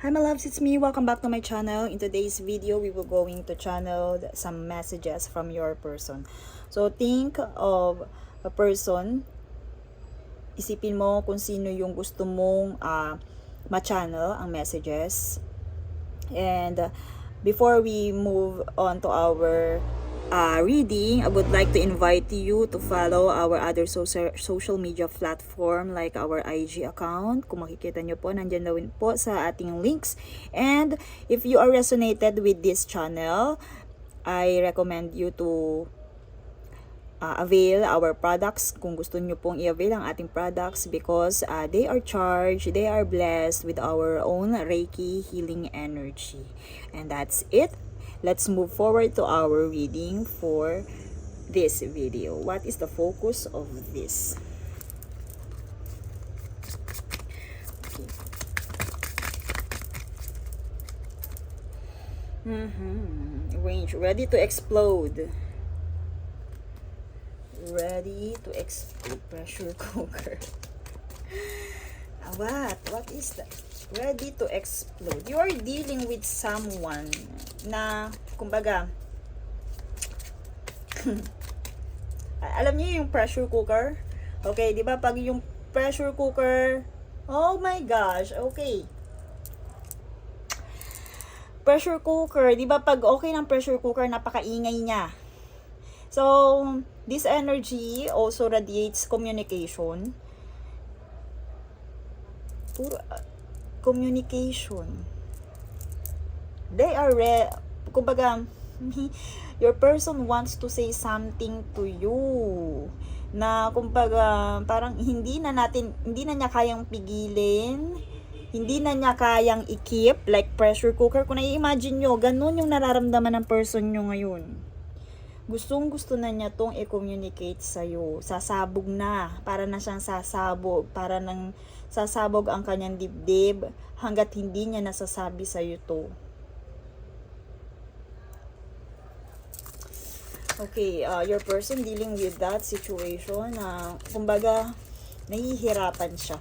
Hi my loves, it's me. Welcome back to my channel. In today's video, we will going to channel some messages from your person. So think of a person. Isipin mo kung sino yung gusto mong ma-channel ang messages. And before we move on to our reading, I would like to invite you to follow our other social media platform like our IG account. Kung makikita nyo po, nandyan na rin po sa ating links. And if you are resonated with this channel, I recommend you to avail our products kung gusto nyo pong i-avail ang ating products because they are charged, they are blessed with our own Reiki healing energy. And that's it. Let's move forward to our reading for this video. What is the focus of this? Okay. Range, ready to explode. Ready to explode. Pressure cooker. What is that? Ready to explode. You are dealing with someone na, kumbaga, alam niyo yung pressure cooker? Okay, di ba pag yung pressure cooker, oh my gosh, okay. Pressure cooker, di ba pag okay ng pressure cooker, napakaingay niya. So, this energy also radiates communication. Communication. They are kumbaga, your person wants to say something to you na kumbaga parang hindi na niya kayang pigilin, hindi na niya kayang i-keep like pressure cooker. Kung nai-imagine nyo, ganun yung nararamdaman ng person nyo ngayon. Gusto na niya tong i-communicate sa'yo. Sasabog na. Para na siyang sasabog. Para nang sasabog ang kanyang dibdib hanggat hindi niya nasasabi sa'yo to. Okay, your person dealing with that situation na kumbaga nahihirapan siya.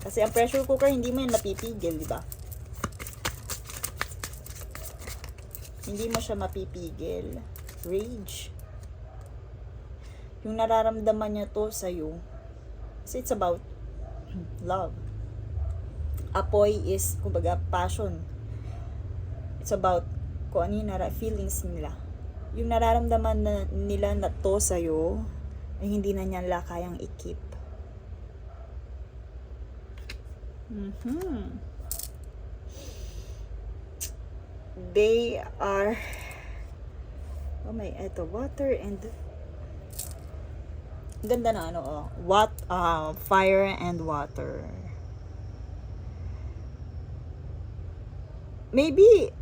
Kasi ang pressure cooker hindi mo yan mapipigil, di ba? Hindi mo siya mapipigil. Rage. Yung nararamdaman niya to sa'yo. Kasi it's about love. Apoy is, kumbaga, passion. It's about kung ano yung feelings nila. Yung nararamdaman nila na to sa'yo, ay hindi na niya kayang i-keep. They are eto, water and ganda na fire and water. Maybe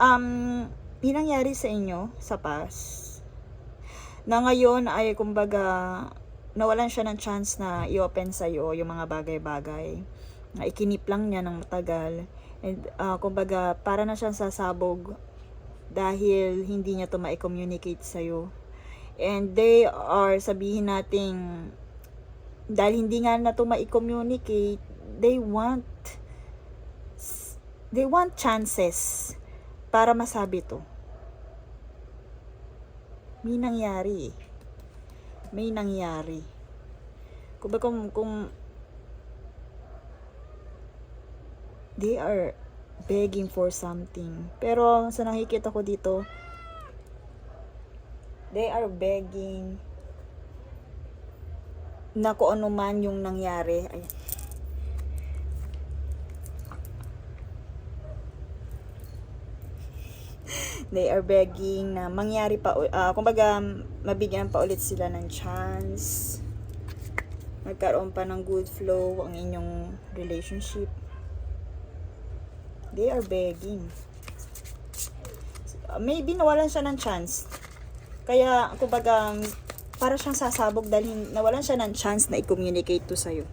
may nangyari sa inyo sa past na ngayon ay kumbaga nawalan siya ng chance na i-open sa'yo yung mga bagay-bagay na ikinip lang niya ng matagal and kumbaga para na siyang sasabog dahil hindi niya to ma-communicate sa'yo. And they are, sabihin natin, dahil hindi nga na to ma-communicate, they want chances para masabi to. May nangyari. Kumbaga kung they are begging for something. Pero sa nakikita ko dito, they are begging na kung ano man yung nangyari. Ayan. They are begging na mangyari pa, kumbaga mabigyan pa ulit sila ng chance. Magkaroon pa ng good flow ang inyong relationship. They are begging. Maybe nawalan siya ng chance. Kaya, kumbaga, para siyang sasabog dahil nawalan siya ng chance na i-communicate to sa'yo.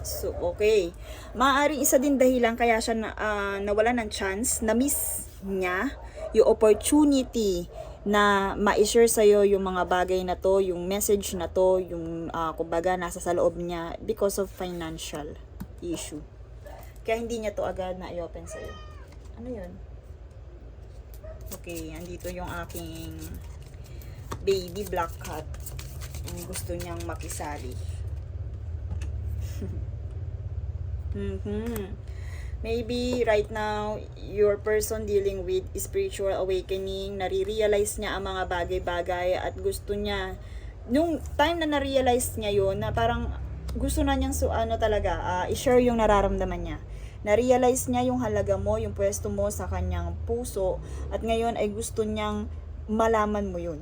So, okay. Maaaring isa din dahilan kaya siya nawalan ng chance, na-miss niya yung opportunity na ma-share sa'yo yung mga bagay na to, yung message na to, yung kumbaga nasa sa loob niya because of financial issue. Kaya hindi niya to agad na i-open sa'yo. Ano yun? Okay, andito yung aking baby black cat. Ang gusto niyang makisali. Maybe right now, your person dealing with spiritual awakening, nare-realize niya ang mga bagay-bagay at gusto niya, nung time na na-realize niya yun, na parang gusto na niyang i-share yung nararamdaman niya. Na-realize niya yung halaga mo, yung pwesto mo sa kanyang puso, at ngayon ay gusto niyang malaman mo yun.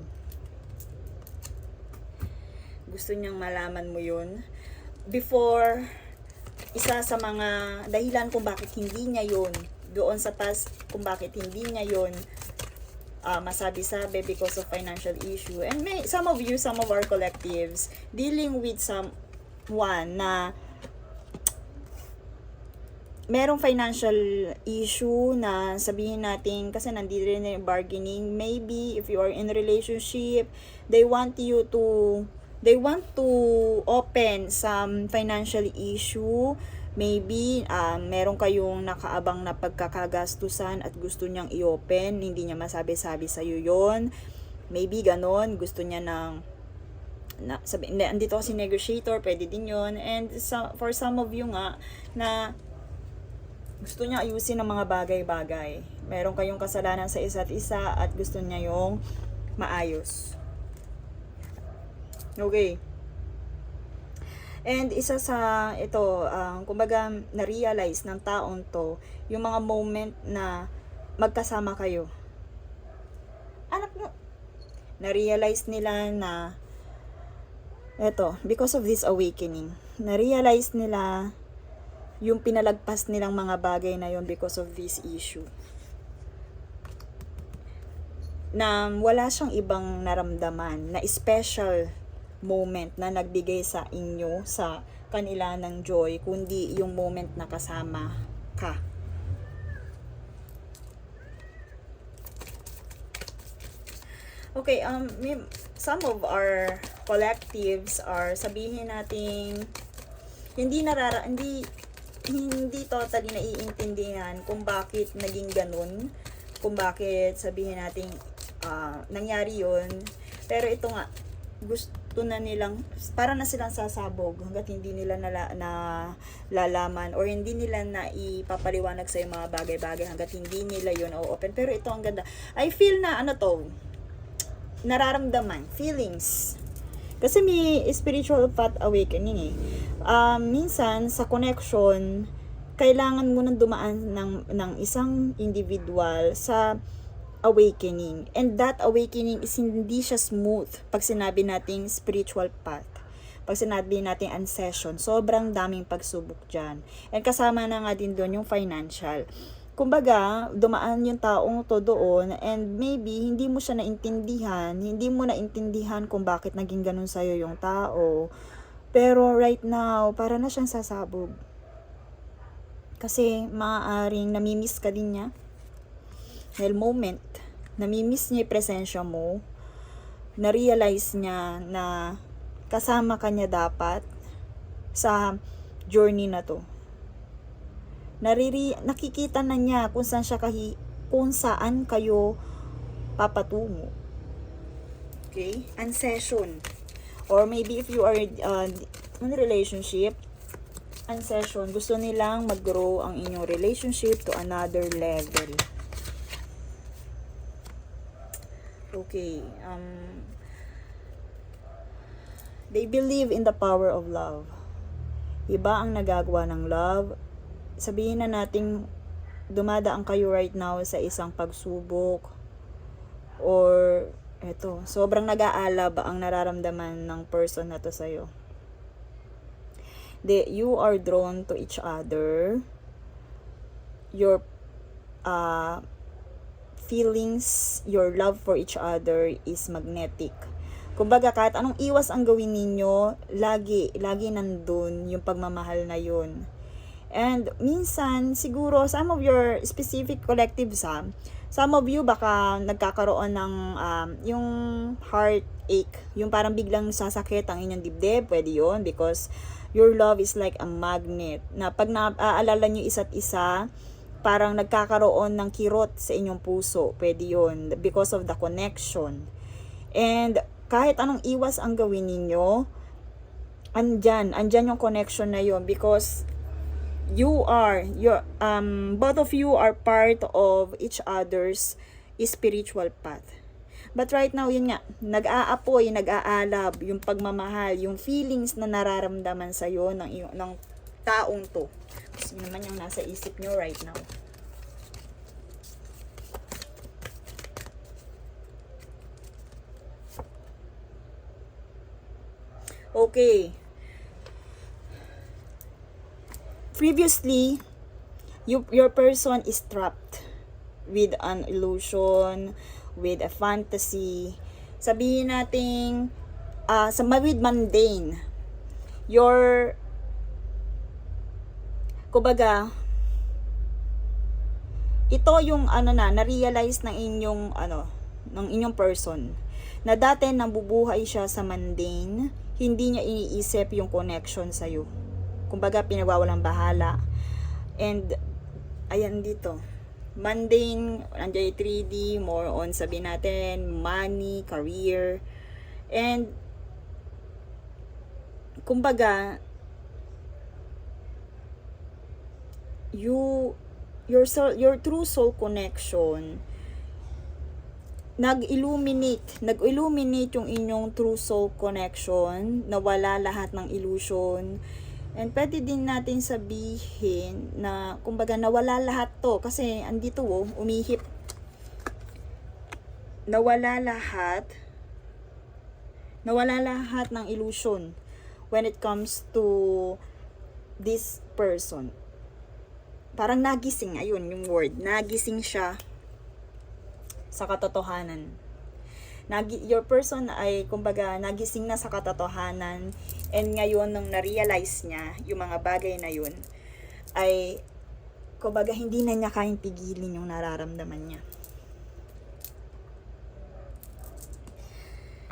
Gusto niyang malaman mo yun. Before, isa sa mga dahilan kung bakit hindi niya yun, doon sa past, kung bakit hindi niya yun, masabi-sabi because of financial issue. And some of you, some of our collectives, dealing with someone na merong financial issue na sabihin natin, kasi nandito rin yung bargaining. Maybe if you are in a relationship, they want to open some financial issue. Maybe meron kayong nakaabang na pagkakagastusan at gusto niyang i-open, hindi niya masabi-sabi sa iyo 'yon. Maybe ganon, gusto niya andito kasi negotiator, pwede din 'yon. And for some of you nga na gusto niya ayusin ang mga bagay-bagay. Meron kayong kasalanan sa isa't isa at gusto niya yung maayos. Okay. And isa sa ito, kumbaga na-realize ng taong to, yung mga moment na magkasama kayo. Anak nyo, na-realize nila na, eto, because of this awakening, na-realize nila yung pinalagpas nilang mga bagay na yun because of this issue. Na wala siyang ibang naramdaman, na special moment na nagbigay sa inyo, sa kanila ng joy, kundi yung moment na kasama ka. Okay, some of our collectives are, sabihin natin, hindi totally naiintindihan kung bakit naging ganun, kung bakit sabihin natin nangyari yun. Pero ito nga, gusto na nilang, para na silang sasabog hanggat hindi nila lalaman or hindi nila na ipapaliwanag sa mga bagay-bagay hanggat hindi nila yun open. Pero ito ang ganda. I feel na nararamdaman, feelings. Kasi may spiritual path awakening eh. Minsan sa connection, kailangan mo nang dumaan ng isang individual sa awakening. And that awakening is hindi siya smooth pag sinabi nating spiritual path. Pag sinabi nating ancession, sobrang daming pagsubok dyan. And kasama na nga din doon yung financial. Kumbaga, dumaan yung taong to doon and maybe hindi mo siya naintindihan kung bakit naging ganun sa'yo yung tao. Pero right now, para na siyang sasabog. Kasi maaaring namimiss ka din niya. Dahil moment, namimiss niya yung presensya mo, na-realize niya na kasama ka niya dapat sa journey na to. Nakikita na niya kung saan kayo papatungo. Okay? Ancession. Or maybe if you are in a relationship, ancession, gusto nilang mag-grow ang inyong relationship to another level. Okay, they believe in the power of love. Iba ang nagagawa ng love. Sabihin na nating dumadaan kayo right now sa isang pagsubok or sobrang nag-aalab ang nararamdaman ng person na to sa'yo. You are drawn to each other. Your feelings, your love for each other is magnetic. Kumbaga, kahit anong iwas ang gawin ninyo, lagi nandun yung pagmamahal na yun. And minsan, siguro, some of your specific collectives, some of you baka nagkakaroon ng yung heartache, yung parang biglang sasakit ang inyong dibdib, pwede yun, because Your love is like a magnet na pag naaalala nyo isa't isa, parang nagkakaroon ng kirot sa inyong puso. Pwede yun because of the connection. And kahit anong iwas ang gawin ninyo, andyan yung connection na yun because both of you are part of each other's spiritual path. But right now, yun nga, nag-aapoy, nag-aalab yung pagmamahal, yung feelings na nararamdaman sa'yo ng taong to. Kasi naman yung nasa isip nyo right now. Okay. Previously, your person is trapped with an illusion, with a fantasy. Sabihin natin, with mundane. Kumbaga, ito yung na-realize ng inyong person. Na dati nabubuhay siya sa mundane, hindi niya iniisip yung connection sa'yo. Kumbaga, pinagwawalang bahala. And, ayan dito. Mundane, nandiyan yung 3D, more on sabihin natin, money, career, and kumbaga, your true soul connection, nag-illuminate yung inyong true soul connection, nawala lahat ng illusion. And pwede din natin sabihin na, kumbaga, nawala lahat to. Kasi, andito, umihip. Nawala lahat ng illusion when it comes to this person. Parang nagising, ayun, yung word. Nagising siya sa katotohanan. Your person ay, kumbaga, nagising na sa katotohanan, and ngayon, nung na-realize niya yung mga bagay na yun, ay, kumbaga, hindi na niya kayang pigilin yung nararamdaman niya.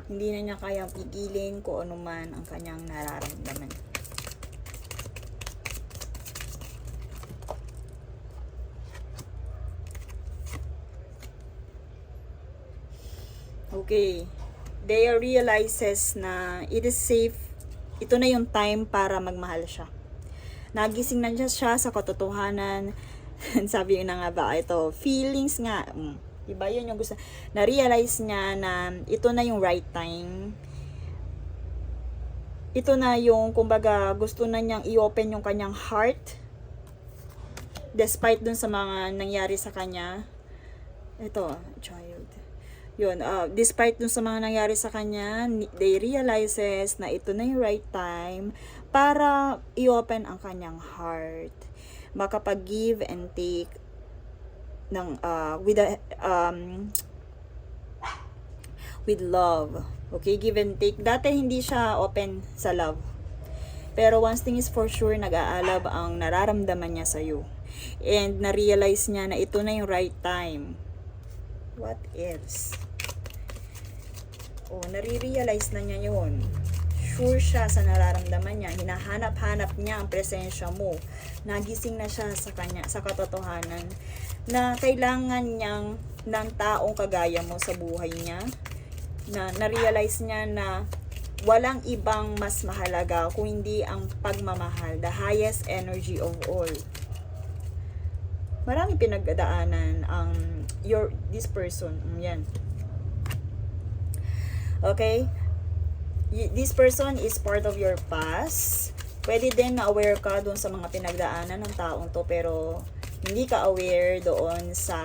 Hindi na niya kayang pigilin kung ano man ang kanyang nararamdaman. Okay. They realizes na it is safe. Ito na yung time para magmahal siya. Nagising na siya sa katotohanan. Sabi yun na nga ba, ito, feelings nga. Diba yun yung gusto. Na-realize niya na ito na yung right time. Ito na yung, kumbaga, gusto na niyang i-open yung kanyang heart. Despite dun sa mga nangyari sa kanya. Ito, child. Yun, despite dun sa mga nangyari sa kanya, they realizes na ito na yung right time para i-open ang kanyang heart. Makapag-give and take ng, with love. Okay, give and take. Dati hindi siya open sa love. Pero once thing is for sure, nag-aalab ang nararamdaman niya sa'yo. And na-realize niya na ito na yung right time. What else? Nare-realize na niya yun. Sure siya sa nararamdaman niya. Hinahanap-hanap niya ang presensya mo. Nagising na siya sa kanya, sa katotohanan na kailangan niyang ng taong kagaya mo sa buhay niya. Na-realize niya na walang ibang mas mahalaga kung hindi ang pagmamahal, the highest energy of all. Maraming pinagdaanan ang this person. Yan. Okay? This person is part of your past. Pwede din na aware ka doon sa mga pinagdaanan ng taong to, pero hindi ka aware doon sa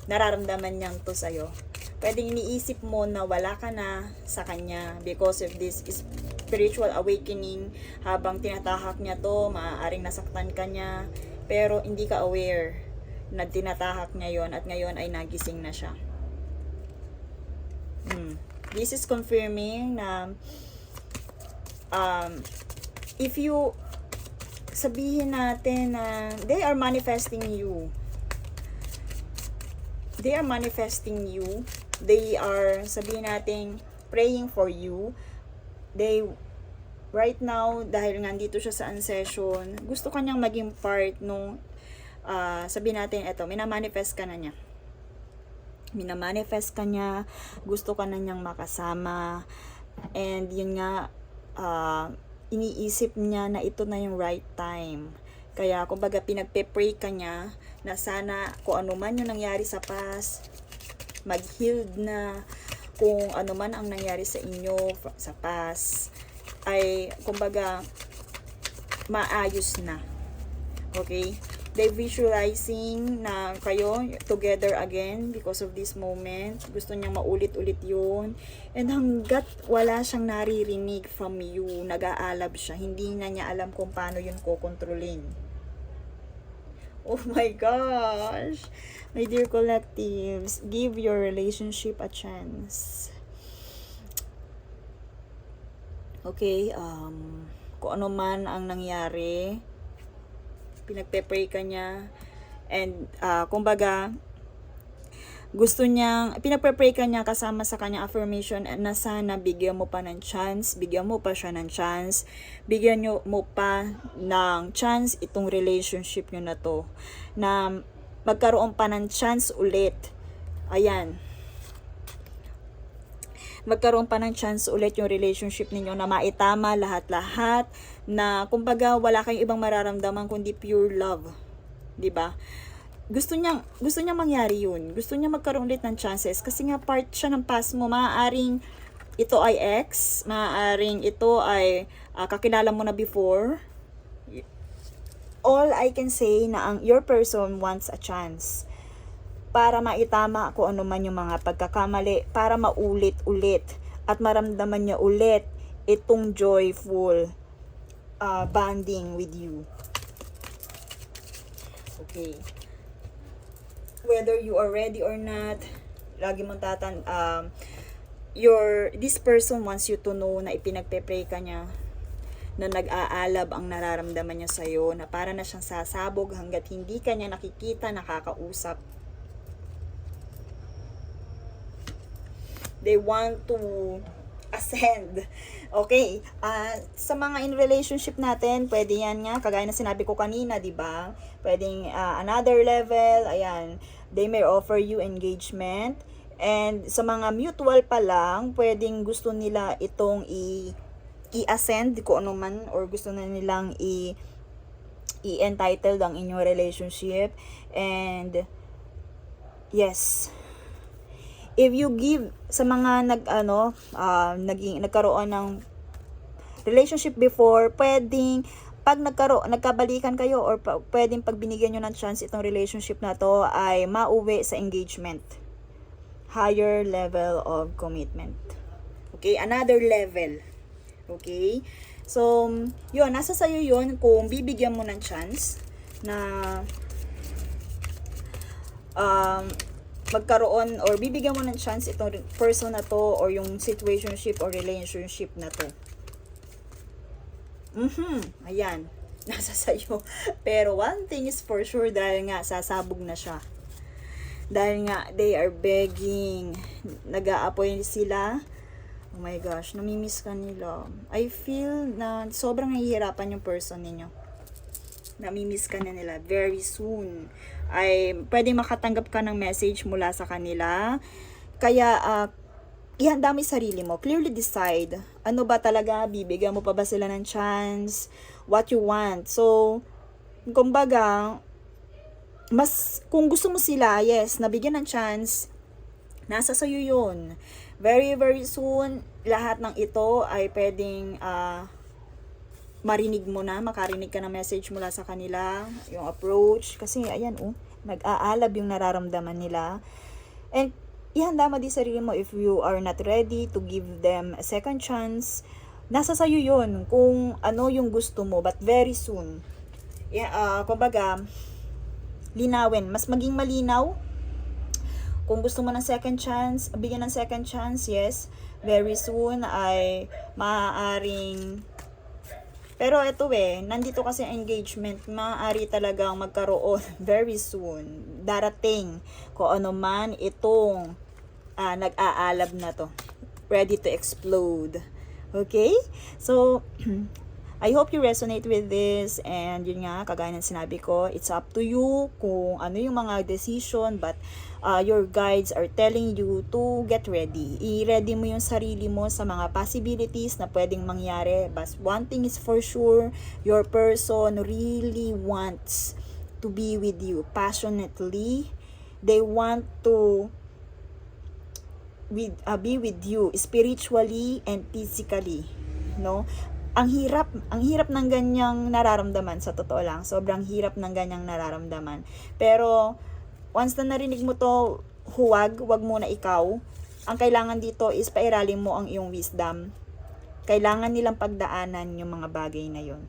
nararamdaman niyang to sa'yo. Pwedeng iniisip mo na wala ka na sa kanya because of this spiritual awakening. Habang tinatahak niya to, maaaring nasaktan ka niya, pero hindi ka aware na tinatahak niya yon at ngayon ay nagising na siya. This is confirming na if you sabihin natin na they are manifesting you. They are manifesting you. They are, sabihin natin, praying for you. right now, dahil nandito siya sa unsession, gusto kanyang maging part nung, sabihin natin, eto, minamanifest ka na niya. Minamanifest ka niya, gusto ka na niyang makasama, and yun nga, iniisip niya na ito na yung right time. Kaya, kumbaga, pinagpe-pray ka niya na sana kung ano man yung nangyari sa past, mag-healed na, kung ano man ang nangyari sa inyo sa past, ay, kumbaga, maayos na. Okay? They visualizing na kayo together again because of this moment. Gusto niyang maulit-ulit yun. And hanggat wala siyang naririnig from you, nag-aalab siya, hindi na niya alam kung paano yun kokontrolin. Oh my gosh! My dear collectives, give your relationship a chance. Okay, kung ano man ang nangyari, pinagpe-pray ka niya, and kumbaga gusto niyang, pinagpe-pray ka niya kasama sa kanyang affirmation na sana bigyan mo pa ng chance, bigyan mo pa siya ng chance, bigyan mo pa ng chance itong relationship nyo na to, na magkaroon pa ng chance ulit. Ayan, magkaroon pa ng chance ulit yung relationship ninyo na maitama lahat-lahat, na kumbaga wala kayong ibang mararamdaman kundi pure love. 'Di ba? Gusto niya mangyari yun. Gusto niya magkaroon ulit ng chances kasi nga part siya ng past mo. Maaaring ito ay ex, maaaring ito ay kakilala mo na before. All I can say na your person wants a chance para maitama kung ano man yung mga pagkakamali, para maulit-ulit at maramdaman niya ulit itong joyful bonding with you. Okay. Whether you are ready or not, lagi mong this person wants you to know na ipinagpe-pray ka niya, na nag-aalab ang nararamdaman niya sa'yo, na para na siyang sasabog hanggat hindi ka niya nakikita, nakakausap. They want to ascend. Okay. Sa mga in relationship natin, pwede yan nga, kagaya na sinabi ko kanina, di ba? Pwedeng another level, ayan. They may offer you engagement. And sa mga mutual pa lang, pwedeng gusto nila itong i-ascend, kung ano man, or gusto na nilang i-entitled ang inyong relationship. And yes, if you give sa mga nagkaroon ng relationship before, pwedeng pag nagkabalikan kayo, or pwedeng pag binigyan nyo ng chance itong relationship na to, ay mauwi sa engagement, higher level of commitment. Okay, another level. Okay, so yun, nasa sayo yun kung bibigyan mo ng chance na magkaroon, or bibigyan mo ng chance itong person na to, or yung situationship or relationship na to. Ayan, nasa sayo. Pero one thing is for sure, dahil nga sasabog na siya. Dahil nga they are begging, nag-aapoy sila. Oh my gosh, namimiss ka nila. I feel na sobrang nahihirapan yung person ninyo. Namimiss ka na nila very soon. Ay pwede makatanggap ka ng message mula sa kanila. Kaya ihanda mo yung sarili mo. Clearly decide. Ano ba talaga? Bibigyan mo pa ba sila ng chance? What you want? So, kumbaga, kung gusto mo sila, yes, nabigyan ng chance, nasa sayo yun. Very, very soon, lahat ng ito ay pwedeng marinig mo na, makarinig ka ng message mula sa kanila, yung approach. Kasi, ayan, nag-aalab yung nararamdaman nila. And, ihanda mo din sarili mo if you are not ready to give them a second chance. Nasa sayo yun kung ano yung gusto mo, but very soon. Kumbaga, linawin, mas maging malinaw. Kung gusto mo ng second chance, bigyan ng second chance, yes, very soon ay maaaring, pero ito nandito kasi engagement, maaari talagang magkaroon very soon, darating kung ano man itong nag-aalab na to, ready to explode. Okay? So, I hope you resonate with this, and yun nga, kagaya ng sinabi ko, it's up to you kung ano yung mga decision, but your guides are telling you to get ready. I-ready mo yung sarili mo sa mga possibilities na pwedeng mangyari. But one thing is for sure, your person really wants to be with you passionately. They want to be with you spiritually and physically, no? Ang hirap ng ganyang nararamdaman, sa totoo lang. Sobrang hirap ng ganyang nararamdaman. Pero once na narinig mo to, wag muna ikaw. Ang kailangan dito is pairalin mo ang iyong wisdom. Kailangan nilang pagdaanan yung mga bagay na yun.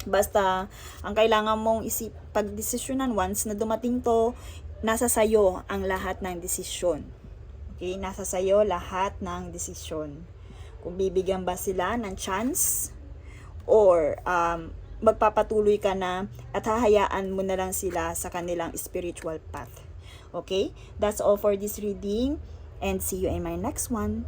Basta ang kailangan mong pagdesisyonan once na dumating to, nasa sayo ang lahat ng desisyon. Okay, nasa sayo lahat ng desisyon. Kung bibigyan ba sila ng chance or magpapatuloy ka na at hahayaan mo na lang sila sa kanilang spiritual path. Okay? That's all for this reading, and see you in my next one.